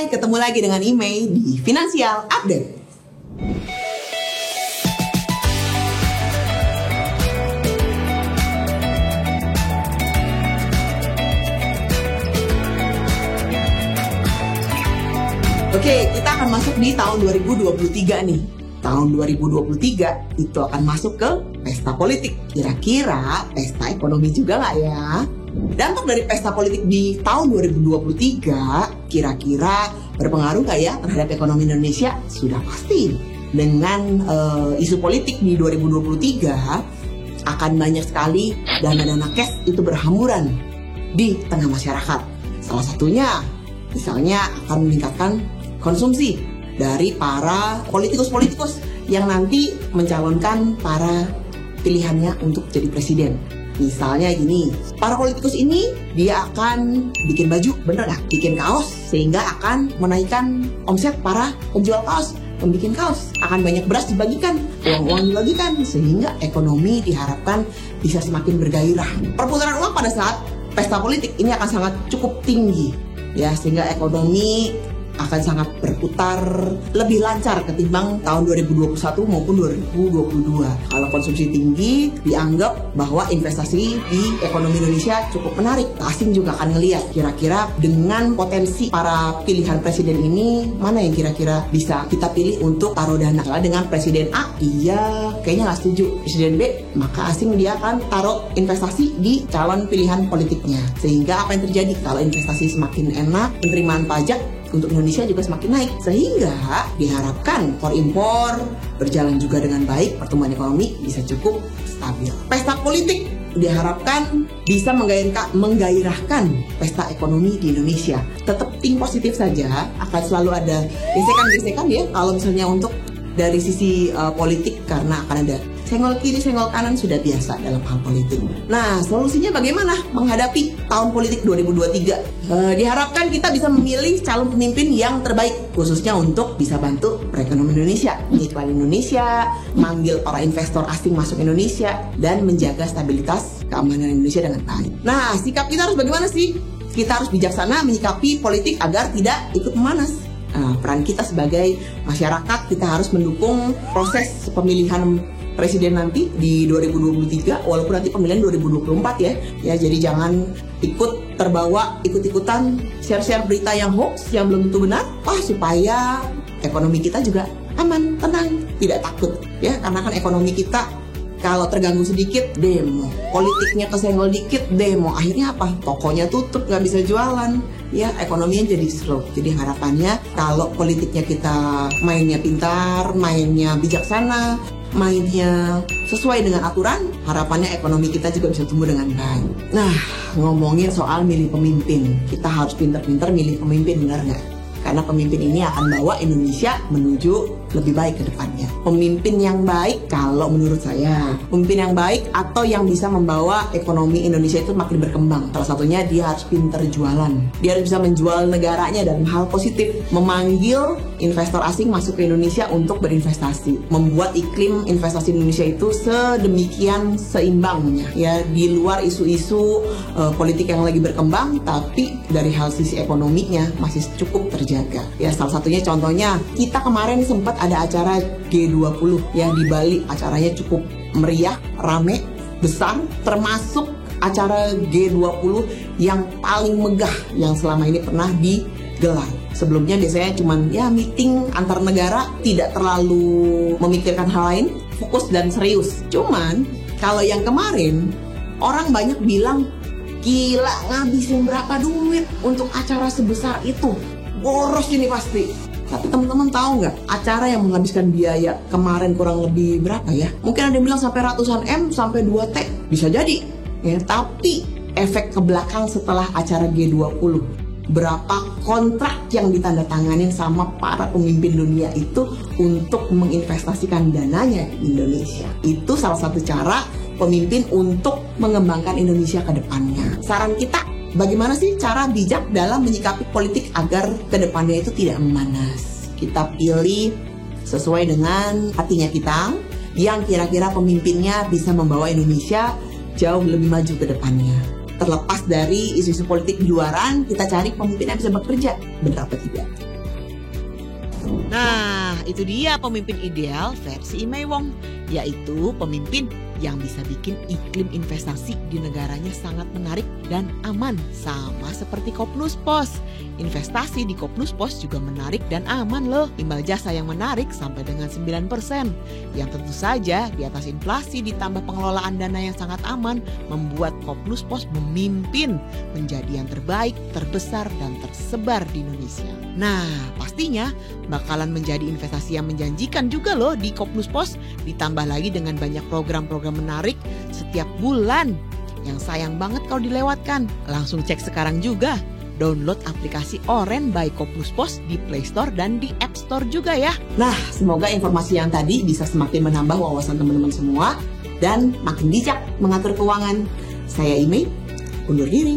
Hai, ketemu lagi dengan Imei di Financial Update. Oke, kita akan masuk di tahun 2023 nih. Tahun 2023 itu akan masuk ke pesta politik. Kira-kira pesta ekonomi juga nggak ya? Dampak dari pesta politik di tahun 2023 kira-kira berpengaruh nggak ya terhadap ekonomi Indonesia? Sudah pasti. Dengan isu politik di 2023 akan banyak sekali dana-dana cash itu berhamburan di tengah masyarakat. Salah satunya misalnya akan meningkatkan konsumsi dari para politikus-politikus yang nanti mencalonkan para pilihannya untuk jadi presiden. Misalnya gini, para politikus ini dia akan bikin baju, bener nggak? Bikin kaos, sehingga akan menaikkan omset para penjual kaos. Pembikin kaos, akan banyak beras dibagikan, uang-uang dibagikan, sehingga ekonomi diharapkan bisa semakin bergairah. Perputaran uang pada saat pesta politik ini akan sangat cukup tinggi, ya, sehingga ekonomi akan sangat berputar lebih lancar ketimbang tahun 2021 maupun 2022. Kalau konsumsi tinggi, dianggap bahwa investasi di ekonomi Indonesia cukup menarik. Asing juga akan ngelihat kira-kira dengan potensi para pilihan presiden ini, mana yang kira-kira bisa kita pilih untuk taruh dana. Kalau dengan presiden A, dia kayaknya nggak setuju. Presiden B, maka asing dia akan taruh investasi di calon pilihan politiknya. Sehingga apa yang terjadi? Kalau investasi semakin enak, penerimaan pajak untuk Indonesia juga semakin naik, sehingga diharapkan impor berjalan juga dengan baik, pertumbuhan ekonomi bisa cukup stabil. Pesta politik diharapkan bisa menggairahkan pesta ekonomi di Indonesia. Tetap think positif saja, akan selalu ada gesekan-gesekan ya kalau misalnya untuk dari sisi politik, karena akan ada senggol kiri, senggol kanan, sudah biasa dalam hal politik. Nah, solusinya bagaimana menghadapi tahun politik 2023? Diharapkan kita bisa memilih calon pemimpin yang terbaik, khususnya untuk bisa bantu perekonomian Indonesia, iklan Indonesia, manggil para investor asing masuk Indonesia, dan menjaga stabilitas keamanan Indonesia dengan baik. Nah, sikap kita harus bagaimana sih? Kita harus bijaksana menyikapi politik agar tidak ikut memanas. Peran kita sebagai masyarakat, kita harus mendukung proses pemilihan presiden nanti di 2023, walaupun nanti pemilihan 2024 ya. Ya, jadi jangan ikut-ikutan share-share berita yang hoax, yang belum tentu benar, supaya ekonomi kita juga aman, tenang, tidak takut ya, karena kan ekonomi kita kalau terganggu sedikit demo, politiknya kesenggol dikit demo, akhirnya apa? Tokonya tutup, nggak bisa jualan, ya, ekonominya jadi slow. Jadi harapannya kalau politiknya kita mainnya pintar, mainnya bijaksana, mainnya sesuai dengan aturan, harapannya ekonomi kita juga bisa tumbuh dengan baik. Nah, ngomongin soal milih pemimpin, kita harus pintar-pintar milih pemimpin, benar nggak? Karena pemimpin ini akan bawa Indonesia menuju lebih baik ke depannya. Pemimpin yang baik, kalau menurut saya, pemimpin yang baik atau yang bisa membawa ekonomi Indonesia itu makin berkembang. Salah satunya dia harus pintar jualan. Dia harus bisa menjual negaranya dalam hal positif. Memanggil investor asing masuk ke Indonesia untuk berinvestasi. Membuat iklim investasi Indonesia itu sedemikian seimbangnya. Ya, di luar isu-isu politik yang lagi berkembang, tapi dari hal sisi ekonominya masih cukup terjaga. Ya, salah satunya contohnya, kita kemarin sempat ada acara G20 yang di Bali. Acaranya cukup meriah, rame, besar, termasuk acara G20 yang paling megah yang selama ini pernah digelar. Sebelumnya biasanya cuman ya meeting antar negara, tidak terlalu memikirkan hal lain, fokus dan serius. Cuman kalau yang kemarin, orang banyak bilang, gila, ngabisin berapa duit untuk acara sebesar itu? Boros ini pasti. Tapi teman-teman tahu nggak, acara yang menghabiskan biaya kemarin kurang lebih berapa ya? Mungkin ada yang bilang sampai ratusan M, sampai 2T. Bisa jadi ya, tapi efek ke belakang setelah acara G20, berapa kontrak yang ditandatanganin sama para pemimpin dunia itu untuk menginvestasikan dananya di Indonesia. Itu salah satu cara pemimpin untuk mengembangkan Indonesia ke depannya. Saran kita, bagaimana sih cara bijak dalam menyikapi politik agar ke depannya itu tidak memanas? Kita pilih sesuai dengan hatinya kita, yang kira-kira pemimpinnya bisa membawa Indonesia jauh lebih maju ke depannya. Terlepas dari isu-isu politik di luaran, kita cari pemimpin yang bisa bekerja, benar apa tidak? Nah, itu dia pemimpin ideal versi Imei Wong, yaitu pemimpin yang bisa bikin iklim investasi di negaranya sangat menarik dan aman, sama seperti Kopnus Pos. Investasi di Kopnus Pos juga menarik dan aman loh, imbal jasa yang menarik sampai dengan 9%. Yang tentu saja di atas inflasi ditambah pengelolaan dana yang sangat aman membuat Kopnus Pos memimpin menjadi yang terbaik, terbesar, dan tersebar di Indonesia. Nah, pastinya bakalan menjadi investasi yang menjanjikan juga loh di Kopnus Pos, ditambah lagi dengan banyak program-program menarik setiap bulan. Yang sayang banget kalau dilewatkan. Langsung cek sekarang juga. Download aplikasi Oren by Kopnus Pos di Play Store dan di App Store juga ya. Nah, semoga informasi yang tadi bisa semakin menambah wawasan teman-teman semua dan makin bijak mengatur keuangan. Saya Imei, undur diri.